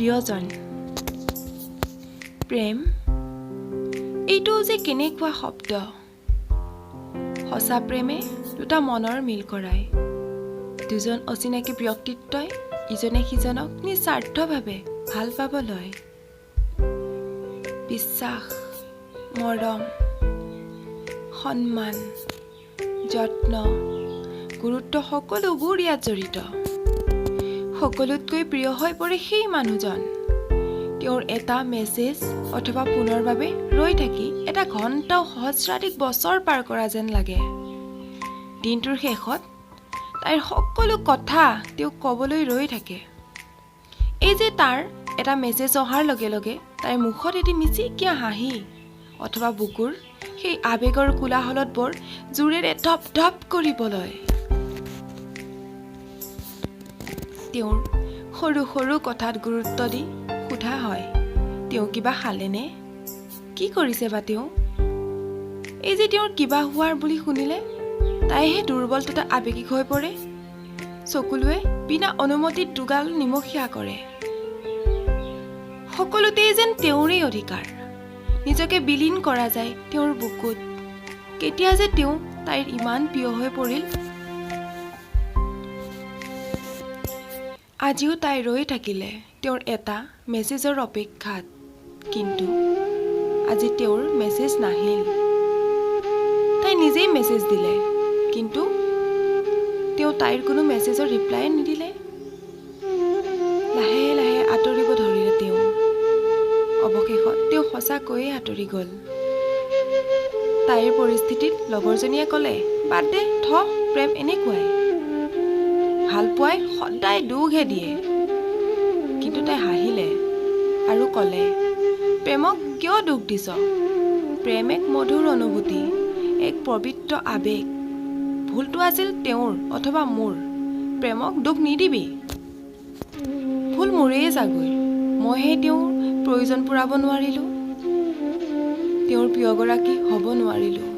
প্ৰিয়জন। প্ৰেম এইটো যে কেনেকুৱা শব্দ। সঁচা প্ৰেমে দুটা মনৰ মিল কৰায়। দুজন অচিনাকি ব্যক্তিত্বই ইজনে সিজনক নিস্বাৰ্থভাৱে ভাল পাব লয়। বিশ্বাস, মৰম, সন্মান, যত্ন, গুৰুত্ব সকলোবোৰ ইয়াত জড়িত। সকলোতকৈ প্ৰিয় হৈ পৰে সেই মানুহজন। তেওঁৰ এটা মেছেজ অথবা ফোনৰ বাবে ৰৈ থাকি এটা ঘণ্টাও সহস্ৰাধিক বছৰ পাৰ কৰা যেন লাগে। দিনটোৰ শেষত তাইৰ সকলো কথা তেওঁক ক'বলৈ ৰৈ থাকে। এই যে তাৰ এটা মেছেজ অহাৰ লগে লগে তাইৰ মুখত এটি মিচিকিয়া হাঁহি অথবা বুকুৰ সেই আৱেগৰ কোলাহলত বৰ জোৰেৰে ধপ ধপ কৰিবলৈ। তেওঁৰ সৰু সৰু কথাত গুৰুত্ব দি সোধা হয়, তেওঁ কিবা খালেনে? কি কৰিছে বা তেওঁ? এই যে তেওঁৰ কিবা হোৱাৰ বুলি শুনিলে তাইহে দুৰ্বল তথা আৱেগিক হৈ পৰে। চকুলোৱে বিনা অনুমতিত দুগাল নিমখীয়া কৰে। সকলোতেই যেন তেওঁৰেই অধিকাৰ। নিজকে বিলীন কৰা যায় তেওঁৰ বুকুত। কেতিয়া যে তেওঁ তাইৰ ইমান প্ৰিয় হৈ পৰিল। আজিও তাই ৰৈ থাকিলে তেওঁৰ এটা মেছেজৰ অপেক্ষাত। কিন্তু আজি তেওঁৰ মেছেজ নাহিল। তাই নিজেই মেছেজ দিলে, কিন্তু তেওঁ তাইৰ কোনো মেছেজৰ ৰিপ্লাই নিদিলে। লাহে লাহে আঁতৰিব ধৰিলে তেওঁ। অৱশেষত তেওঁ সঁচাকৈয়ে আঁতৰি গ'ল। তাইৰ পৰিস্থিতিত লগৰজনীয়ে ক'লে, বাদ দে, প্ৰেম এনেকুৱাই। ভাল পোৱাই সদায় দুখহে দিয়ে। কিন্তু তাই হাঁহিলে আৰু ক'লে, প্ৰেমক কিয় দুখ দিছ? প্ৰেম এক মধুৰ অনুভূতি, এক পবিত্ৰ আৱেগ। ভুলটো আছিল তেওঁৰ অথবা মোৰ। প্ৰেমক দুখ নিদিবি। ভুল মোৰেই চাগৈ। মইহে তেওঁৰ প্ৰয়োজন পূৰাব নোৱাৰিলোঁ। তেওঁৰ প্ৰিয়গৰাকী হ'ব নোৱাৰিলোঁ।